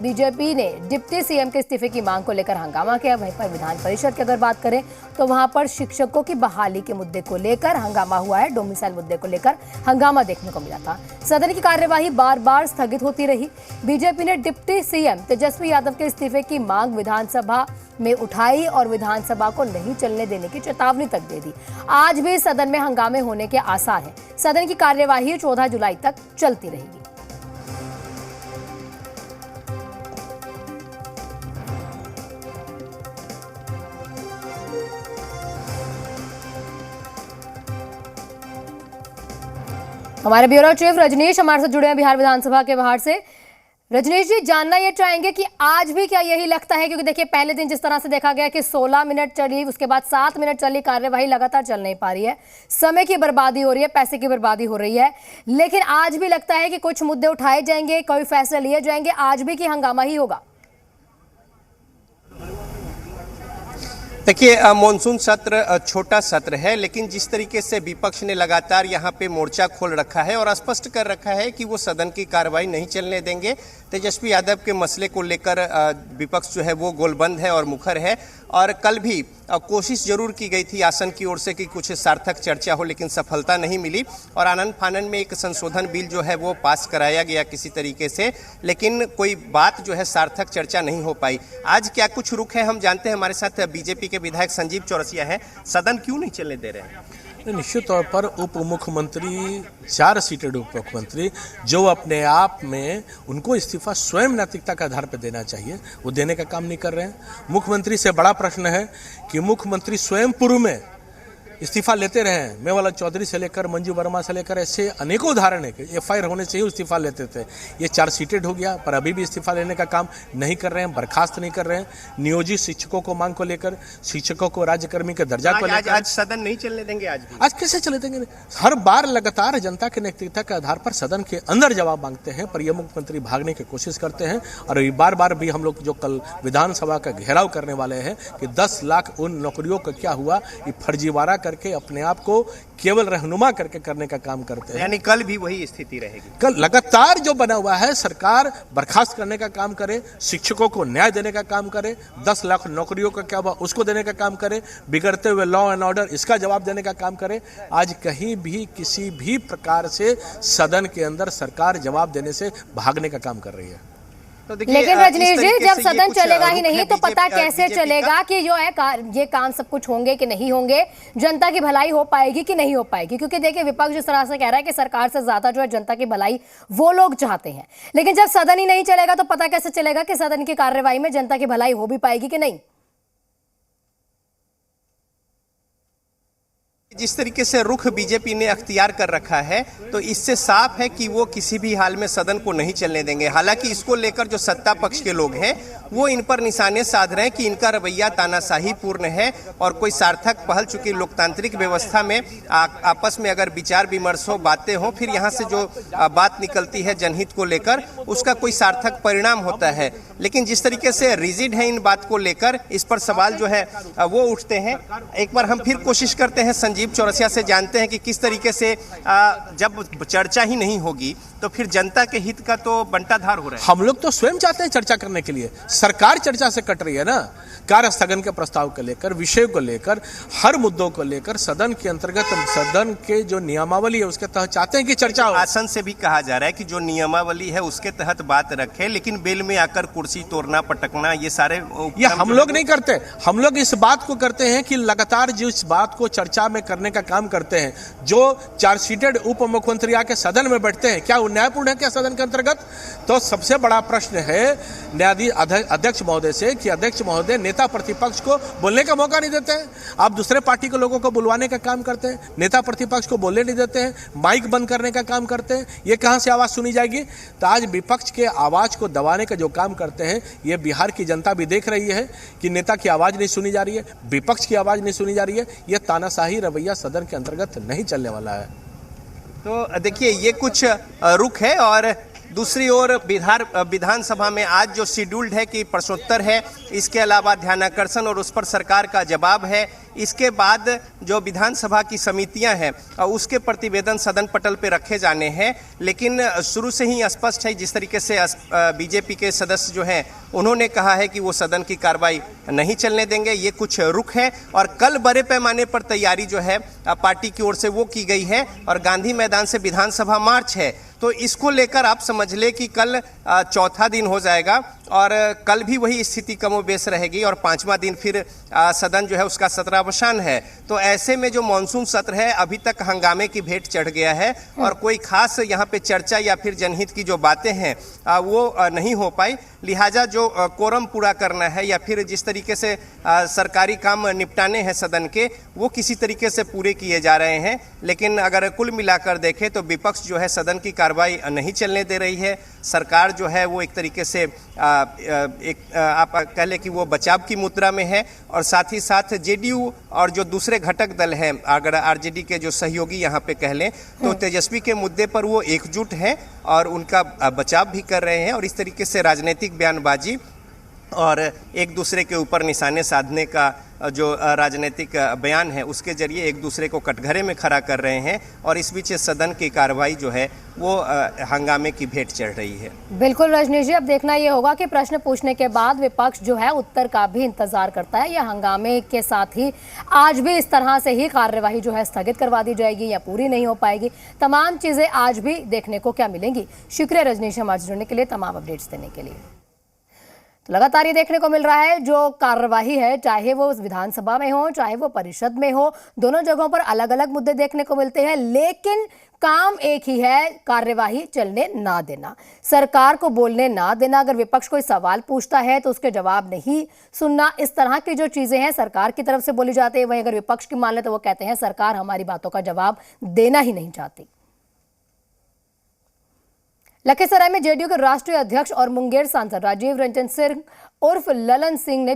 BJP ने deputy CM के इस्तीफे की मांग को लेकर हंगामा किया। वहीं पर विधान परिषद की अगर बात करें तो वहां पर शिक्षकों की बहाली के मुद्दे को लेकर हंगामा हुआ है। डोमिसाइल मुद्दे को लेकर हंगामा देखने को मिला था। सदन की कार्यवाही बार बार स्थगित होती रही। बीजेपी ने डिप्टी सीएम तेजस्वी यादव के इस्तीफे की मांग विधानसभा में उठाई और विधानसभा को नहीं चलने देने की चेतावनी तक दे दी। आज भी सदन में हंगामे होने के आसार हैं। सदन की कार्यवाही 14 जुलाई तक चलती रहेगी। हमारे ब्यूरो चीफ रजनीश हमारे साथ जुड़े हैं बिहार विधानसभा के बाहर से। रजनीश जी, जानना ये चाहेंगे कि आज भी क्या यही लगता है, क्योंकि देखिए पहले दिन जिस तरह से देखा गया कि 16 मिनट चली, उसके बाद 7 मिनट चली, कार्यवाही लगातार चल नहीं पा रही है, समय की बर्बादी हो रही है, पैसे की बर्बादी हो रही है, लेकिन आज भी लगता है कि कुछ मुद्दे उठाए जाएंगे, कोई फैसले लिए जाएंगे, आज भी कि हंगामा ही होगा। देखिए, मॉनसून सत्र छोटा सत्र है, लेकिन जिस तरीके से विपक्ष ने लगातार यहाँ पे मोर्चा खोल रखा है और स्पष्ट कर रखा है कि वो सदन की कार्रवाई नहीं चलने देंगे। तेजस्वी यादव के मसले को लेकर विपक्ष जो है वो गोलबंद है और मुखर है। और कल भी कोशिश जरूर की गई थी आसन की ओर से कि कुछ सार्थक चर्चा हो, लेकिन सफलता नहीं मिली और आनन फानन में एक संशोधन बिल जो है वो पास कराया गया किसी तरीके से, लेकिन कोई बात जो है सार्थक चर्चा नहीं हो पाई। आज क्या कुछ रुख है हम जानते हैं। हमारे साथ बीजेपी के विधायक संजीव चौरसिया है। सदन क्यों नहीं चलने दे रहे हैं? निश्चित तौर पर उप मुख्यमंत्री 4 सीटेड उप मुख्यमंत्री जो अपने आप में उनको इस्तीफा स्वयं नैतिकता के आधार पर देना चाहिए, वो देने का काम नहीं कर रहे हैं। मुख्यमंत्री से बड़ा प्रश्न है कि मुख्यमंत्री स्वयं पूर्व में इस्तीफा लेते रहे हैं। मेवालाल चौधरी से लेकर मंजू वर्मा से लेकर ऐसे अनेकों उदाहरण है कि एफआईआर होने से ही इस्तीफा लेते थे। ये 4 सीटेड हो गया, पर अभी भी इस्तीफा लेने का काम नहीं कर रहे हैं, बर्खास्त नहीं कर रहे हैं। नियोजित शिक्षकों को मांग को लेकर, शिक्षकों को राज्यकर्मी के दर्जा को लेकर आज सदन नहीं चलने देंगे। आज कैसे चले देंगे? हर बार लगातार जनता के नैतिकता के आधार पर सदन के अंदर जवाब मांगते हैं, पर यह मुख्यमंत्री भागने की कोशिश करते हैं। और बार बार भी हम लोग जो कल विधानसभा का घेराव करने वाले हैं कि 10 लाख उन नौकरियों का क्या हुआ, ये फर्जीवाड़ा करके अपने आप को केवल रहनुमा करके करने का काम करते हैं। यानी कल भी वही स्थिति रहेगी। कल लगातार जो बना हुआ है, सरकार बर्खास्त करने का काम करे, शिक्षकों को न्याय देने का काम करे, 10 लाख नौकरियों का क्या हुआ उसको देने का काम करे, बिगड़ते हुए लॉ एंड ऑर्डर इसका जवाब देने का काम करे। आज कहीं भी किसी भी प्रकार से सदन के अंदर सरकार जवाब देने से भागने का काम कर रही है। तो लेकिन रजनीश जी, जब सदन चलेगा ही नहीं तो पता कैसे चलेगा कि जो है ये काम सब कुछ होंगे कि नहीं होंगे, जनता की भलाई हो पाएगी कि नहीं हो पाएगी? क्योंकि देखिए विपक्ष जिस तरह से कह रहा है कि सरकार से ज्यादा जो है जनता की भलाई वो लोग चाहते हैं, लेकिन जब सदन ही नहीं चलेगा तो पता कैसे चलेगा कि सदन की कार्यवाही में जनता की भलाई हो भी पाएगी कि नहीं? जिस तरीके से रुख बीजेपी ने अख्तियार कर रखा है, तो इससे साफ है कि वो किसी भी हाल में सदन को नहीं चलने देंगे। हालांकि इसको लेकर जो सत्ता पक्ष के लोग हैं वो इन पर निशाने साध रहे हैं कि इनका रवैया तानाशाही पूर्ण है और कोई सार्थक पहल, चूंकि लोकतांत्रिक व्यवस्था में आपस में अगर विचार विमर्श हो, बातें हो, फिर यहाँ से जो बात निकलती है जनहित को लेकर, उसका कोई सार्थक परिणाम होता है। लेकिन जिस तरीके से रिजिड है इन बात को लेकर, इस पर सवाल जो है वो उठते हैं। एक बार हम फिर कोशिश करते हैं संजीव चौरसिया से, जानते हैं कि किस तरीके से जब चर्चा ही नहीं होगी तो फिर जनता के हित का तो बंटाधार हो रहा है। हम लोग तो स्वयं चाहते हैं चर्चा करने के लिए, सरकार चर्चा से कट रही है ना। कार्य स्थगन के प्रस्ताव को लेकर, विषय को लेकर, हर मुद्दों को लेकर सदन के अंतर्गत सदन के जो नियमावली है उसके तहत चाहते हैं कि चर्चा हो। आसन से भी कहा जा रहा है कि जो नियमावली है उसके तहत बात रखे, लेकिन बेल में आकर कुर्सी तोड़ना, पटकना, ये सारे हम लोग नहीं करते। हम लोग इस बात को करते हैं कि लगातार जिस बात को चर्चा में करने का काम करते हैं, जो 4 सीटेड उप मुख्यमंत्री आके सदन में बैठते हैं, क्या वो न्यायपूर्ण है क्या सदन के अंतर्गत? तो सबसे बड़ा प्रश्न है न्यायाधीश अध्यक्ष महोदय से कि अध्यक्ष महोदय नेता प्रतिपक्ष को बोलने का मौका नहीं देते हैं। आप दूसरे पार्टी के लोगों को बुलवाने का काम करते हैं, नेता प्रतिपक्ष को बोलने नहीं देते हैं, माइक बंद करने का काम करते हैं। ये कहां से आवाज सुनी जाएगी? तो आज विपक्ष के आवाज को दबाने का जो काम करते हैं, ये बिहार की जनता भी देख रही है कि नेता की आवाज नहीं सुनी जा रही है, विपक्ष की आवाज नहीं सुनी जा रही है। यह तानाशाही रवैया सदन के अंतर्गत नहीं चलने वाला है। तो देखिए, ये कुछ रुख है और दूसरी ओर विधानसभा में आज जो शेड्यूल्ड है कि प्रश्नोत्तर है, इसके अलावा ध्यानाकर्षण और उस पर सरकार का जवाब है। इसके बाद जो विधानसभा की समितियां हैं उसके प्रतिवेदन सदन पटल पे रखे जाने हैं। लेकिन शुरू से ही स्पष्ट है, जिस तरीके से बीजेपी के सदस्य जो हैं उन्होंने कहा है कि वो सदन की कार्रवाई नहीं चलने देंगे, ये कुछ रुख है। और कल बड़े पैमाने पर तैयारी जो है पार्टी की ओर से वो की गई है और गांधी मैदान से विधानसभा मार्च है। तो इसको लेकर आप समझ ले कि कल चौथा दिन हो जाएगा और कल भी वही स्थिति कमोबेश रहेगी और पांचवा दिन फिर सदन जो है उसका सत्रावसान है। तो ऐसे में जो मानसून सत्र है अभी तक हंगामे की भेंट चढ़ गया है और कोई खास यहाँ पे चर्चा या फिर जनहित की जो बातें हैं वो नहीं हो पाई। लिहाजा जो कोरम पूरा करना है या फिर जिस तरीके से सरकारी काम निपटाने हैं सदन के, वो किसी तरीके से पूरे किए जा रहे हैं। लेकिन अगर कुल मिलाकर देखें तो विपक्ष जो है सदन की कार्रवाई नहीं चलने दे रही है। सरकार जो है वो एक तरीके से आप कह लें कि वो बचाव की मुद्रा में है और साथ ही साथ जेडीयू और जो दूसरे घटक दल हैं, अगर आरजेडी के जो सहयोगी यहाँ पे कह लें तो तेजस्वी के मुद्दे पर वो एकजुट हैं और उनका बचाव भी कर रहे हैं और इस तरीके से राजनीतिक बयानबाजी और एक दूसरे के ऊपर निशाने साधने का जो राजनीतिक बयान है उसके जरिए एक दूसरे को कटघरे में खड़ा कर रहे हैं और इस बीच सदन की कार्रवाई जो है वो हंगामे की भेंट चढ़ रही है। बिल्कुल रजनीश जी, अब देखना ये होगा कि प्रश्न पूछने के बाद विपक्ष जो है उत्तर का भी इंतजार करता है या हंगामे के साथ ही आज भी इस तरह से ही कार्यवाही जो है स्थगित करवा दी जाएगी या पूरी नहीं हो पाएगी। तमाम चीजें आज भी देखने को क्या मिलेंगी। शुक्रिया रजनीश हमारे जुड़ने के लिए, तमाम अपडेट्स देने के लिए। तो लगातार ये देखने को मिल रहा है जो कार्यवाही है, चाहे वो विधानसभा में हो चाहे वो परिषद में हो, दोनों जगहों पर अलग अलग मुद्दे देखने को मिलते हैं, लेकिन काम एक ही है, कार्यवाही चलने ना देना, सरकार को बोलने ना देना। अगर विपक्ष कोई सवाल पूछता है तो उसके जवाब नहीं सुनना। इस तरह की जो चीजें हैं सरकार की तरफ से बोली जाती है, वहीं अगर विपक्ष की मान ले तो वो कहते हैं सरकार हमारी बातों का जवाब देना ही नहीं चाहती। लखीसराय में जेडीयू के राष्ट्रीय अध्यक्ष और मुंगेर सांसद राजीव रंजन सिंह उर्फ ललन सिंह ने